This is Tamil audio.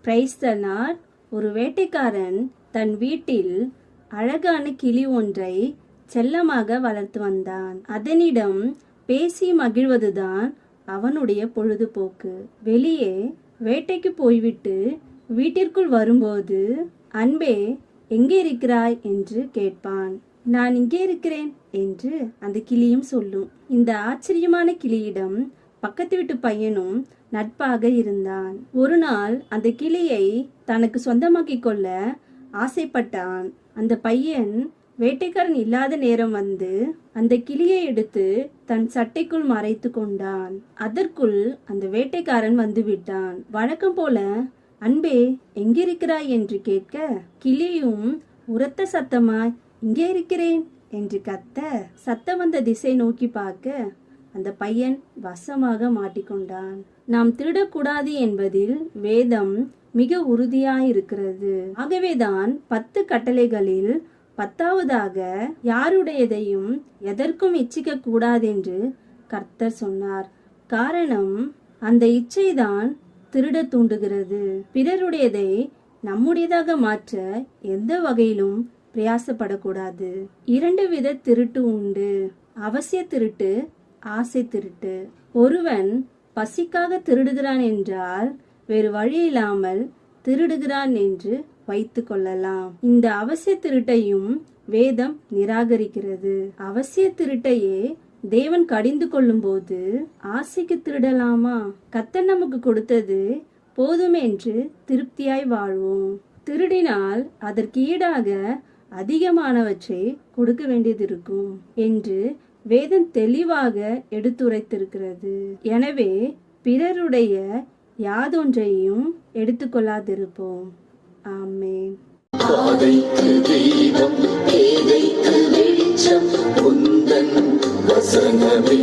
Praise the Lord. ஒரு வேட்டைக்காரன் தன் வீட்டில் அழகான கிளி ஒன்றை செல்லமாக வளர்த்து வந்தான். அதனிடம் பேசி மகிழ்வதுதான் அவனுடைய பொழுதுபோக்கு. வெளியே வேட்டைக்கு போய்விட்டு வீட்டிற்குள் வரும்போது, அன்பே எங்கே இருக்கிறாய் என்று கேட்பான். நான் இங்கே இருக்கிறேன் என்று அந்த கிளியும் சொல்லும். இந்த ஆச்சரியமான கிளியிடம் பக்கத்து வீட்டு பையனும் நட்பாக இருந்தான். ஒரு நாள் அந்த கிளியை தனக்கு சொந்தமாக்கிக் கொள்ள ஆசைப்பட்டான். அந்த பையன் வேட்டைக்காரன் இல்லாத நேரம் வந்து அந்த கிளியை எடுத்து தன் சட்டைக்குள் மறைத்து கொண்டான். அதற்குள் அந்த வேட்டைக்காரன் வந்து விட்டான். வழக்கம் போல அன்பே எங்கிருக்கிறாய் என்று கேட்க, கிளியும் உரத்த சத்தமாய் இங்கே இருக்கிறேன் என்று கத்த, சத்தம் வந்த திசை நோக்கி பார்க்க அந்த பையன் வசமாக மாட்டிக்கொண்டான். நாம் திருடக்கூடாது என்பதில் வேதம் மிக உறுதியாயிருக்கிறது. ஆகவேதான் 10 கட்டளைகளில் 10வதாக யாருடையதையும் எதற்கும் இச்சிக்க கூடாதென்று கர்த்தர் சொன்னார். காரணம், அந்த இச்சைதான் திருட தூண்டுகிறது. பிறருடையதை நம்முடையதாக மாற்ற எந்த வகையிலும் பிரயாசப்படக்கூடாது. 2 வித திருட்டு உண்டு. அவசிய திருட்டு, ஆசை திருட்டு. ஒருவன் பசிக்காக திருடுகிறான் என்றால் வேறு வழி இல்லாமல் திருடுகிறான் என்று வைத்து கொள்ளலாம். இந்த அவசிய திருட்டையும் வேதம் நிராகரிக்கிறது. அவசிய திருட்டையே தேவன் கடிந்து கொள்ளும் போது ஆசைக்கு திருடலாமா? கர்த்தர் நமக்கு கொடுத்தது போதும் என்று திருப்தியாய் வாழ்வோம். திருடினால் அதற்கு ஈடாக அதிகமானவற்றை கொடுக்க வேண்டியது இருக்கும் என்று வேதம் தெளிவாக எடுத்துரைத்திருக்கிறது. எனவே பிறருடைய யாதொன்றையும் எடுத்துக்கொள்ளாதிருப்போம். ஆமென். பாதைக்கு தீபம், பேதைக்கு வெளிச்சம், உந்தன் வசனமே.